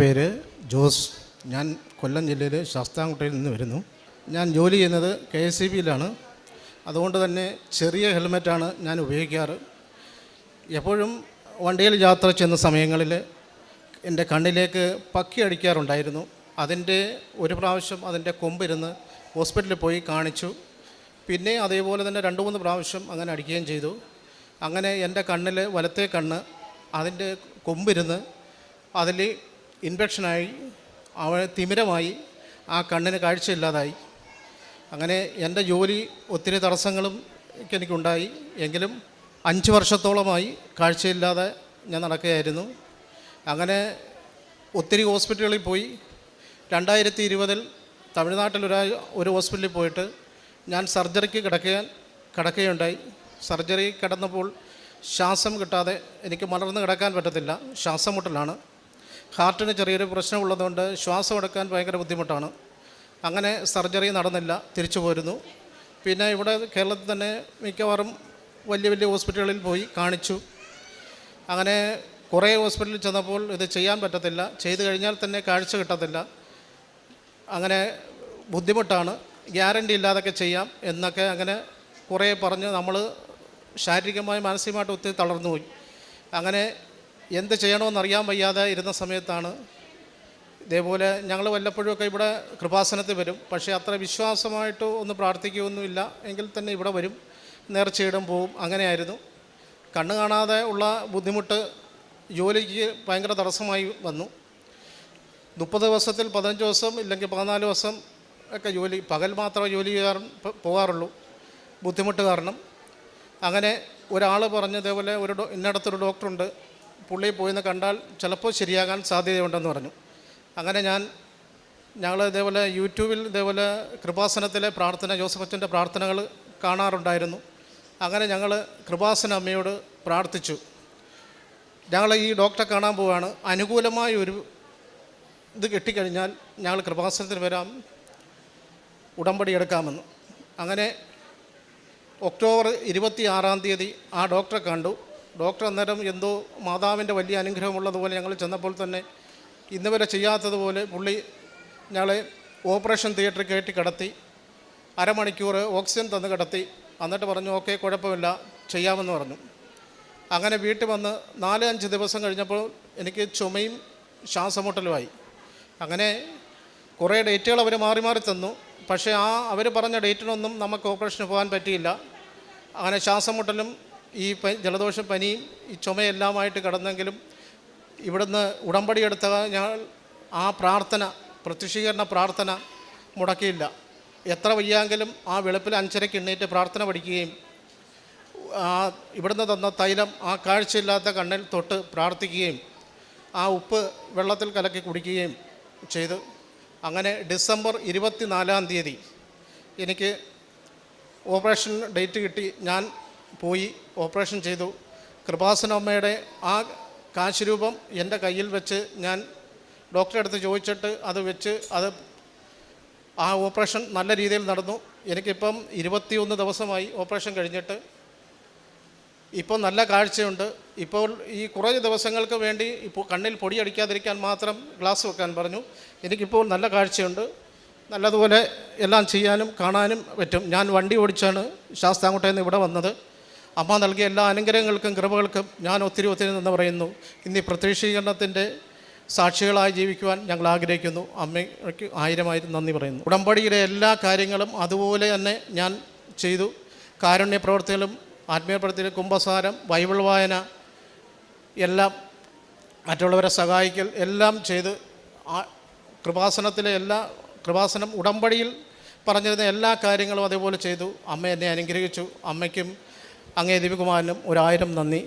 പേര് ജോസ്. ഞാൻ കൊല്ലം ജില്ലയിൽ ശാസ്താംകോട്ടയിൽ നിന്ന് വരുന്നു. ഞാൻ ജോലി ചെയ്യുന്നത് KSEBയിലാണ്. അതുകൊണ്ട് തന്നെ ചെറിയ ഹെൽമെറ്റാണ് ഞാൻ ഉപയോഗിക്കാറ്. എപ്പോഴും വണ്ടിയിൽ യാത്ര ചെയ്യുന്ന സമയങ്ങളിൽ എൻ്റെ കണ്ണിലേക്ക് പക്കി അടിക്കാറുണ്ടായിരുന്നു. അതിൻ്റെ ഒരു പ്രാവശ്യം അതിൻ്റെ കൊമ്പിരുന്ന് ഹോസ്പിറ്റലിൽ പോയി കാണിച്ചു. പിന്നെ അതേപോലെ തന്നെ 2-3 പ്രാവശ്യം അങ്ങനെ അടിക്കുകയും ചെയ്തു. അങ്ങനെ എൻ്റെ കണ്ണിൽ വലത്തെ കണ്ണ് അതിൻ്റെ കൊമ്പിരുന്ന് അതിൽ ഇൻഫെക്ഷനായി തിമിരമായി ആ കണ്ണിന് കാഴ്ചയില്ലാതായി. അങ്ങനെ എൻ്റെ ജോലി ഒത്തിരി തടസ്സങ്ങളും എനിക്കുണ്ടായി. എങ്കിലും 5 വർഷത്തോളമായി കാഴ്ചയില്ലാതെ ഞാൻ നടക്കുകയായിരുന്നു. അങ്ങനെ ഒത്തിരി ഹോസ്പിറ്റലുകളിൽ പോയി. 2020 തമിഴ്നാട്ടിൽ ഒരു ഹോസ്പിറ്റലിൽ പോയിട്ട് ഞാൻ സർജറിക്ക് കിടക്കുകയുണ്ടായി. സർജറി കിടന്നപ്പോൾ ശ്വാസം കിട്ടാതെ എനിക്ക് മലർന്ന് കിടക്കാൻ പറ്റത്തില്ല. ശ്വാസം മുട്ടലാണ്. ഹാർട്ടിന് ചെറിയൊരു പ്രശ്നമുള്ളതുകൊണ്ട് ശ്വാസം എടുക്കാൻ ഭയങ്കര ബുദ്ധിമുട്ടാണ്. അങ്ങനെ സർജറി നടന്നില്ല, തിരിച്ചു പോരുന്നു. പിന്നെ ഇവിടെ കേരളത്തിൽ തന്നെ മിക്കവാറും വലിയ ഹോസ്പിറ്റലുകളിൽ പോയി കാണിച്ചു. അങ്ങനെ കുറേ ഹോസ്പിറ്റലിൽ ചെന്നപ്പോൾ ഇത് ചെയ്യാൻ പറ്റത്തില്ല, ചെയ്തു കഴിഞ്ഞാൽ തന്നെ കാഴ്ച കിട്ടത്തില്ല, അങ്ങനെ ബുദ്ധിമുട്ടാണ്, ഗ്യാരണ്ടി ഇല്ലാതൊക്കെ ചെയ്യാം എന്നൊക്കെ അങ്ങനെ കുറേ പറഞ്ഞ് നമ്മൾ ശാരീരികമായി മാനസികമായിട്ട് ഒത്തിരി തളർന്നുപോയി. അങ്ങനെ എന്ത് ചെയ്യണമെന്നറിയാൻ വയ്യാതെ ഇരുന്ന സമയത്താണ് ഇതേപോലെ ഞങ്ങൾ വല്ലപ്പോഴുമൊക്കെ ഇവിടെ കൃപാസനത്തിൽ വരും. പക്ഷേ അത്ര വിശ്വാസമായിട്ട് ഒന്ന് പ്രാർത്ഥിക്കുകയൊന്നുമില്ല, എങ്കിൽ തന്നെ ഇവിടെ വരും, നേർച്ചയിടും പോവും. അങ്ങനെയായിരുന്നു. കണ്ണ് കാണാതെ ഉള്ള ബുദ്ധിമുട്ട് ജോലിക്ക് ഭയങ്കര തടസ്സമായി വന്നു. 30 ദിവസത്തിൽ 15 ദിവസം ഇല്ലെങ്കിൽ 14 ദിവസം ഒക്കെ ജോലി, പകൽ മാത്രമേ ജോലി പോകാറുള്ളൂ ബുദ്ധിമുട്ട് കാരണം. അങ്ങനെ ഒരാൾ പറഞ്ഞ് ഇതേപോലെ ഇന്നടത്തൊരു ഡോക്ടറുണ്ട്, പുള്ളി പോയിന്ന് കണ്ടാൽ ചിലപ്പോൾ ശരിയാകാൻ സാധ്യതയുണ്ടെന്ന് പറഞ്ഞു. അങ്ങനെ ഞങ്ങൾ ഇതേപോലെ യൂട്യൂബിൽ ഇതേപോലെ കൃപാസനത്തിലെ പ്രാർത്ഥന, ജോസഫ് അച്ഛൻ്റെ പ്രാർത്ഥനകൾ കാണാറുണ്ടായിരുന്നു. അങ്ങനെ ഞങ്ങൾ കൃപാസന അമ്മയോട് പ്രാർത്ഥിച്ചു, ഞങ്ങൾ ഈ ഡോക്ടറെ കാണാൻ പോവുകയാണ്, അനുകൂലമായ ഒരു ഇത് കിട്ടിക്കഴിഞ്ഞാൽ ഞങ്ങൾ കൃപാസനത്തിന് വരാം, ഉടമ്പടി എടുക്കാമെന്ന്. അങ്ങനെ ഒക്ടോബർ 26 ആ ഡോക്ടറെ കണ്ടു. ഡോക്ടർ അന്നേരം എന്തോ മാതാവിൻ്റെ വലിയ അനുഗ്രഹമുള്ളതുപോലെ ഞങ്ങൾ ചെന്നപ്പോൾ തന്നെ ഇന്ന് വരെ ചെയ്യാത്തതുപോലെ പുള്ളി ഞങ്ങളെ ഓപ്പറേഷൻ തിയേറ്ററിൽ കയറ്റി കിടത്തി. അരമണിക്കൂർ ഓക്സിജൻ തന്ന് കിടത്തി. എന്നിട്ട് പറഞ്ഞു ഓക്കെ, കുഴപ്പമില്ല, ചെയ്യാമെന്ന് പറഞ്ഞു. അങ്ങനെ വീട്ടിൽ വന്ന് 4-5 ദിവസം കഴിഞ്ഞപ്പോൾ എനിക്ക് ചുമയും ശ്വാസമുട്ടലുമായി. അങ്ങനെ കുറേ ഡേറ്റുകൾ അവർ മാറി തന്നു. പക്ഷേ അവർ പറഞ്ഞ ഡേറ്റിനൊന്നും നമുക്ക് ഓപ്പറേഷന് പോകാൻ പറ്റിയില്ല. അങ്ങനെ ശ്വാസമുട്ടലും ഈ ജലദോഷം, പനിയും ഈ ചുമയെല്ലാമായിട്ട് കിടന്നെങ്കിലും ഇവിടുന്ന് ഉടമ്പടി എടുത്ത ഞങ്ങൾ ആ പ്രാർത്ഥന, പ്രത്യക്ഷീകരണ പ്രാർത്ഥന മുടക്കിയില്ല. എത്ര വയ്യാങ്കിലും ആ വെളുപ്പിൽ 5:30 എണ്ണീറ്റ് പ്രാർത്ഥന പഠിക്കുകയും ഇവിടുന്ന് തന്ന തൈലം ആ കാഴ്ചയില്ലാത്ത കണ്ണിൽ തൊട്ട് പ്രാർത്ഥിക്കുകയും ആ ഉപ്പ് വെള്ളത്തിൽ കലക്കി കുടിക്കുകയും ചെയ്തു. അങ്ങനെ ഡിസംബർ 24 എനിക്ക് ഓപ്പറേഷൻ ഡേറ്റ് കിട്ടി. ഞാൻ പോയി ഓപ്പറേഷൻ ചെയ്തു. കൃപാസന അമ്മയുടെ ആ കാശ് രൂപം എൻ്റെ കയ്യിൽ വെച്ച് ഞാൻ ഡോക്ടറെ അടുത്ത് ചോദിച്ചിട്ട് അത് വെച്ച് ആ ഓപ്പറേഷൻ നല്ല രീതിയിൽ നടന്നു. എനിക്കിപ്പം 21 ദിവസമായി ഓപ്പറേഷൻ കഴിഞ്ഞിട്ട്. ഇപ്പോൾ നല്ല കാഴ്ചയുണ്ട്. ഇപ്പോൾ ഈ കുറേ ദിവസങ്ങൾക്ക് വേണ്ടി ഇപ്പോൾ കണ്ണിൽ പൊടി അടിക്കാതിരിക്കാൻ മാത്രം ഗ്ലാസ് വെക്കാൻ പറഞ്ഞു. എനിക്കിപ്പോൾ നല്ല കാഴ്ചയുണ്ട്. നല്ലതുപോലെ എല്ലാം ചെയ്യാനും കാണാനും പറ്റും. ഞാൻ വണ്ടി ഓടിച്ചാണ് ശാസ്താംകോട്ടയിൽ നിന്ന് ഇവിടെ വന്നത്. അമ്മ നൽകിയ എല്ലാ അനുഗ്രഹങ്ങൾക്കും കൃപകൾക്കും ഞാൻ ഒത്തിരി നന്ദി പറയുന്നു. ഇന്ന് ഈ പ്രത്യക്ഷീകരണത്തിൻ്റെ സാക്ഷികളായി ജീവിക്കുവാൻ ഞങ്ങൾ ആഗ്രഹിക്കുന്നു. അമ്മയ്ക്ക് 1000 നന്ദി പറയുന്നു. ഉടമ്പടിയുടെ എല്ലാ കാര്യങ്ങളും അതുപോലെ തന്നെ ഞാൻ ചെയ്തു. കാരുണ്യ പ്രവർത്തികളും ആത്മീയ പ്രവർത്തികളും, കുംഭസാരം, ബൈബിൾ വായന, എല്ലാം മറ്റുള്ളവരെ സഹായിക്കൽ എല്ലാം ചെയ്ത് കൃപാസനം ഉടമ്പടിയിൽ പറഞ്ഞിരുന്ന എല്ലാ കാര്യങ്ങളും അതേപോലെ ചെയ്തു. അമ്മ എന്നെ അനുഗ്രഹിച്ചു. അമ്മയ്ക്കും അങ്ങേ ദിവ്യകുമാരനും 1000 നന്ദി.